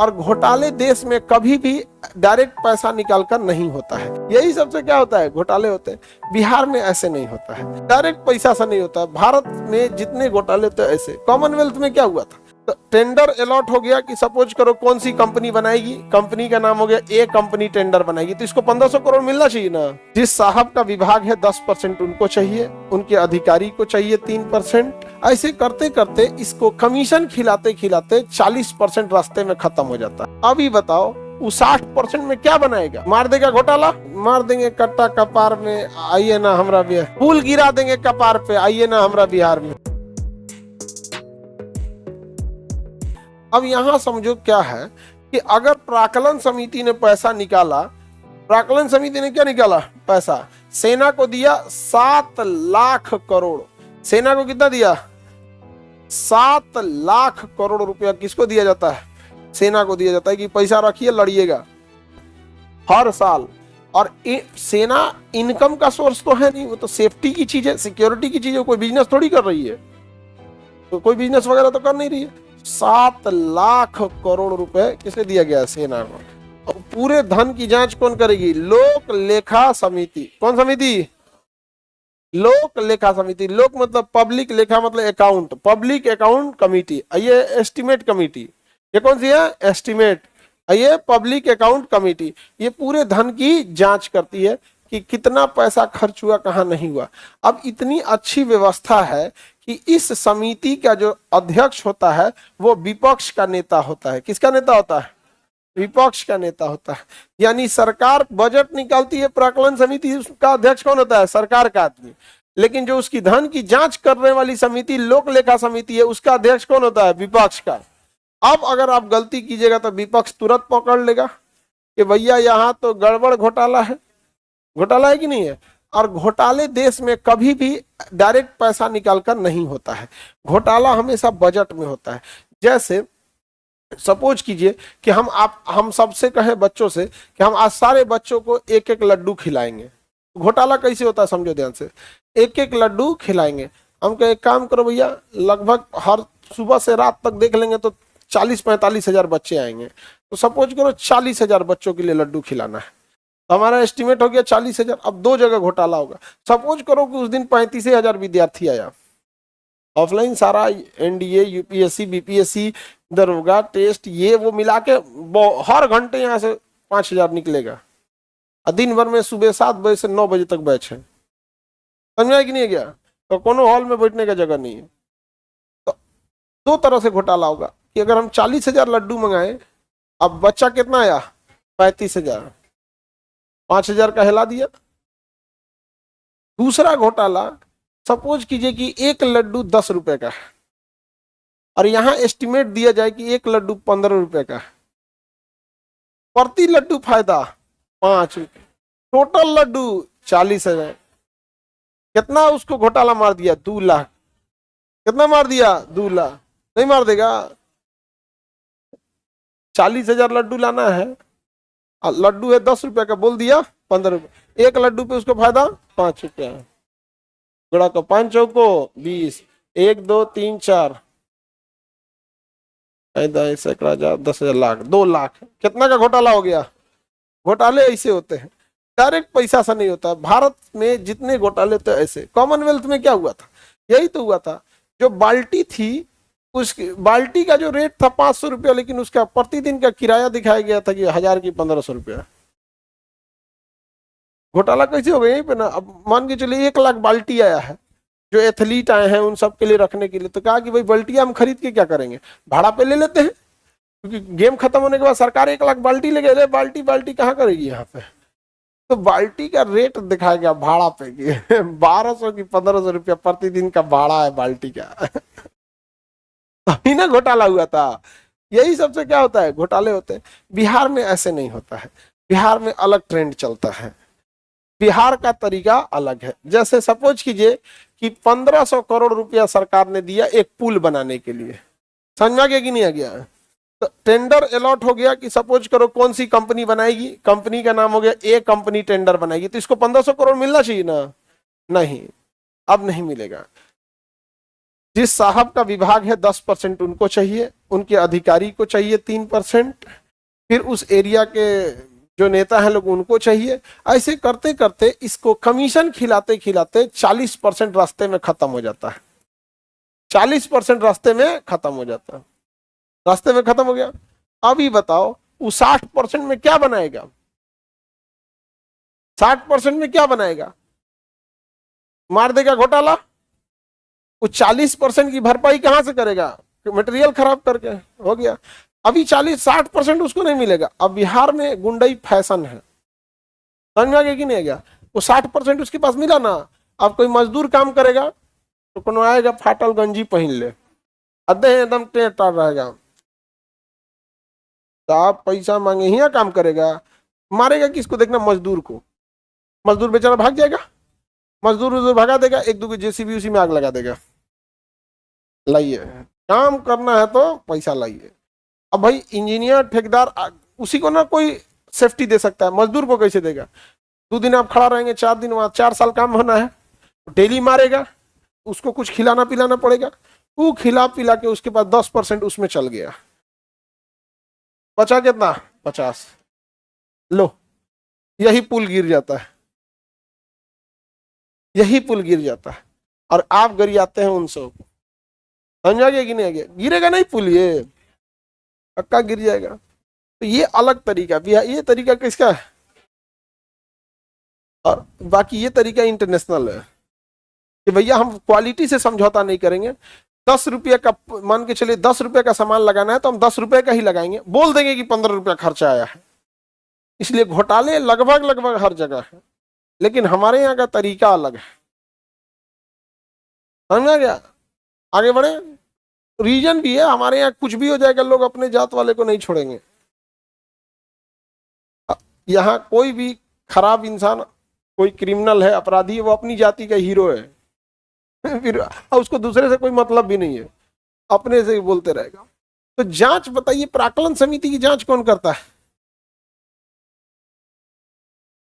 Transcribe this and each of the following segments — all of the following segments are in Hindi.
और घोटाले देश में कभी भी डायरेक्ट पैसा निकालकर नहीं होता है। यही सबसे क्या होता है, घोटाले होते हैं। बिहार में ऐसे नहीं होता है, डायरेक्ट पैसा से नहीं होता है। भारत में जितने घोटाले होते हैं ऐसे। कॉमनवेल्थ में क्या हुआ था, तो टेंडर अलॉट हो गया कि सपोज करो कौन सी कंपनी बनाएगी, कंपनी का नाम हो गया ए कंपनी टेंडर बनाएगी, तो इसको 1500 करोड़ मिलना चाहिए ना। जिस साहब का विभाग है 10% उनको चाहिए, उनके अधिकारी को चाहिए 3%। ऐसे करते करते इसको कमीशन खिलाते खिलाते 40% रास्ते में खत्म हो जाता है। अभी बताओ वो 60% में क्या बनाएगा, मार देगा घोटाला, मार देंगे कट्टा कपार में, आइए ना हमरा बिहार, पुल गिरा देंगे कपार पे, आइए ना हमरा बिहार में। अब यहां समझो क्या है कि अगर प्राक्कलन समिति ने पैसा निकाला, प्राक्कलन समिति ने क्या निकाला पैसा, सेना को दिया 7 लाख करोड़। सेना को कितना दिया, 7 लाख करोड़ रुपया किसको दिया जाता है, सेना को दिया जाता है कि पैसा रखिए लड़िएगा हर साल। और सेना इनकम का सोर्स तो है नहीं, वो तो सेफ्टी की चीज है, सिक्योरिटी की चीज है, कोई बिजनेस थोड़ी कर रही है, तो कोई बिजनेस वगैरह तो कर नहीं रही है। 7 लाख करोड़ रुपए किसे दिया गया, सेना को। और पूरे धन की जांच कौन करेगी, लोक लेखा समिति। कौन समिति, लोक लेखा समिति। लोक मतलब पब्लिक, लेखा मतलब अकाउंट, पब्लिक अकाउंट कमिटी। ये एस्टिमेट कमिटी, ये कौन सी है, एस्टिमेट। ये पब्लिक अकाउंट कमिटी, ये पूरे धन की जांच करती है कि कितना पैसा खर्च हुआ, कहाँ नहीं हुआ। अब इतनी अच्छी व्यवस्था है कि इस समिति का जो अध्यक्ष होता है वो विपक्ष का नेता होता है। किसका नेता होता है, विपक्ष का नेता होता है। यानी सरकार बजट निकालती है, प्राक्कलन समिति का अध्यक्ष कौन होता है, सरकार का आदमी। लेकिन जो उसकी धन की जांच करने वाली समिति लोक लेखा समिति है, उसका अध्यक्ष कौन होता है, विपक्ष का। अब अगर आप गलती कीजिएगा तो विपक्ष तुरंत पकड़ लेगा कि भैया यहाँ तो गड़बड़ घोटाला है। घोटाला है कि नहीं है। और घोटाले देश में कभी भी डायरेक्ट पैसा निकालकर नहीं होता है, घोटाला हमेशा बजट में होता है। जैसे सपोज कीजिए कि हम सबसे कहें बच्चों से कि हम आज सारे बच्चों को एक एक लड्डू खिलाएंगे। घोटाला कैसे होता है समझो ध्यान से, एक एक लड्डू खिलाएंगे। हम कहे एक काम करो भैया, लगभग हर सुबह से रात तक देख लेंगे तो 40-45 हजार बच्चे आएंगे। तो सपोज करो 40 हजार बच्चों के लिए लड्डू खिलाना है, तो हमारा एस्टिमेट हो गया 40 हजार। अब 2 जगह घोटाला होगा। सपोज करो कि उस दिन 35 हजार विद्यार्थी आया, ऑफलाइन सारा एनडीए, यूपीएससी, बीपीएससी, दरोगा टेस्ट, ये वो मिला के हर घंटे यहाँ से 5000 निकलेगा। और दिन भर में सुबह 7 बजे से 9 बजे तक बैच है। समझा कि नहीं गया, तो कोनो हॉल में बैठने का जगह नहीं है। तो 2 तरह से घोटाला होगा कि अगर हम 40 हजार लड्डू मंगाए, अब बच्चा कितना आया 35 हजार, 5 हजार का हिला दिया। दूसरा घोटाला, सपोज कीजिए कि एक लड्डू 10 रुपए का है और यहां एस्टिमेट दिया जाए कि एक लड्डू 15 रुपए का है, प्रति लड्डू फायदा 5 रुपए, टोटल लड्डू 40 हजार। कितना उसको घोटाला मार दिया, 2 लाख। कितना मार दिया, 2 लाख। नहीं मार देगा, 40 हजार लड्डू लाना है, लड्डू है 10 रुपए का, बोल दिया 15 रुपए, एक लड्डू पे उसको फायदा 5 रुपया। गुणा को 5 चौको 20, 1 2 3 4 सैकड़ा 10,000 लाख, 2 लाख। कितना का घोटाला हो गया। घोटाले ऐसे होते हैं, डायरेक्ट पैसा से नहीं होता है। भारत में जितने घोटाले होते हैं ऐसे। कॉमनवेल्थ में क्या हुआ था, यही तो हुआ था। जो बाल्टी थी, उस बाल्टी का जो रेट था 500 रुपया, लेकिन उसका प्रतिदिन का किराया दिखाया गया था कि 1000 की 1500 रुपया। घोटाला कैसे हो गया यहीं पे ना। अब मान के चलिए 1 लाख बाल्टी आया है, जो एथलीट आए हैं उन सब के लिए रखने के लिए, तो कहा कि भाई बाल्टियां हम खरीद के क्या करेंगे, भाड़ा पे ले लेते हैं, क्योंकि गेम खत्म होने के बाद सरकार 1 लाख बाल्टी ले गए। बाल्टी कहाँ करेगी यहाँ पे। तो बाल्टी का रेट दिखाया गया भाड़ा पे कि 1200 की 1500 रुपया प्रतिदिन का भाड़ा है बाल्टी का। तभी ना घोटाला हुआ था। यही सबसे क्या होता है, घोटाले होते हैं। बिहार में ऐसे नहीं होता है, बिहार में अलग ट्रेंड चलता है, बिहार का तरीका अलग है। जैसे सपोज कीजिए कि 1500 करोड़ रुपया सरकार ने दिया एक पुल बनाने के लिए, समझ में आ गया कि नहीं आ गया। तो टेंडर अलॉट हो गया कि सपोज करो कौन सी कंपनी बनाएगी, कंपनी का नाम हो गया ए कंपनी टेंडर बनाएगी, तो इसको 1500 करोड़ मिलना चाहिए ना, नहीं, अब नहीं मिलेगा। जिस साहब का विभाग है 10% उनको चाहिए, उनके अधिकारी को चाहिए 3%, फिर उस एरिया के जो नेता हैं लोग उनको चाहिए। ऐसे करते करते इसको कमीशन खिलाते खिलाते 40% रास्ते में खत्म हो जाता है। 40% रास्ते में खत्म हो जाता है। रास्ते में खत्म हो गया। अभी बताओ वो 60% में क्या बनाएगा? 60% में क्या बनाएगा? मार देगा घोटाला। वो 40% की भरपाई कहां से करेगा? मटेरियल खराब करके। हो गया। अभी 40-60% उसको नहीं मिलेगा। अब बिहार में गुंडई फैशन है, समझ में आ गया कि नहीं आ गया? वो 60% उसके पास मिला ना। अब कोई मजदूर काम करेगा तो कोनो आएगा फाटल गंजी पहन ले, अधे एकदम टेटा रहेगा, तो आप पैसा मांगे ही काम करेगा, मारेगा किसको? देखना मजदूर को। मजदूर बेचारा भाग जाएगा, मजदूर उजदूर भगा देगा, एक दो जेसीबी उसी में आग लगा देगा। लाइए, काम करना है तो पैसा लाइए। अब भाई इंजीनियर ठेकेदार उसी को ना कोई सेफ्टी दे सकता है, मजदूर को कैसे देगा? 2 दिन आप खड़ा रहेंगे, 4 दिन वहां, 4 साल काम होना है, डेली मारेगा, उसको कुछ खिलाना पिलाना पड़ेगा। वो खिला पिला के उसके पास 10% उसमें चल गया, बचा कितना? 50। लो, यही पुल गिर जाता है, यही पुल गिर जाता है, और आप गरियाते हैं उन सब। समझ आ गया कि नहीं आ गया? गिरेगा नहीं पुल, ये पक्का गिर जाएगा। तो ये अलग तरीका भी है, ये तरीका किसका है? और बाकी ये तरीका इंटरनेशनल है कि भैया हम क्वालिटी से समझौता नहीं करेंगे। 10 रुपये का, मान के चलिए 10 रुपये का सामान लगाना है तो हम 10 रुपये का ही लगाएंगे, बोल देंगे कि 15 रुपया खर्चा आया है। इसलिए घोटाले लगभग लगभग हर जगह है, लेकिन हमारे यहाँ का तरीका अलग है। समझ में आ गया? आगे बढ़े। रीजन भी है, हमारे यहाँ कुछ भी हो जाएगा, लोग अपने जात वाले को नहीं छोड़ेंगे। यहाँ कोई भी खराब इंसान, कोई क्रिमिनल है, अपराधी है, वो अपनी जाति का हीरो है फिर उसको दूसरे से कोई मतलब भी नहीं है, अपने से ही बोलते रहेगा। तो जांच बताइए, प्राक्कलन समिति की जांच कौन करता है?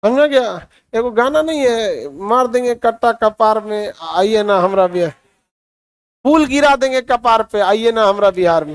समझा गया? एगो गाना नहीं है, मार देंगे कट्टा कपार में, आइए ना हमरा भी, पुल गिरा देंगे कपार पे, आइए ना हमरा बिहार में।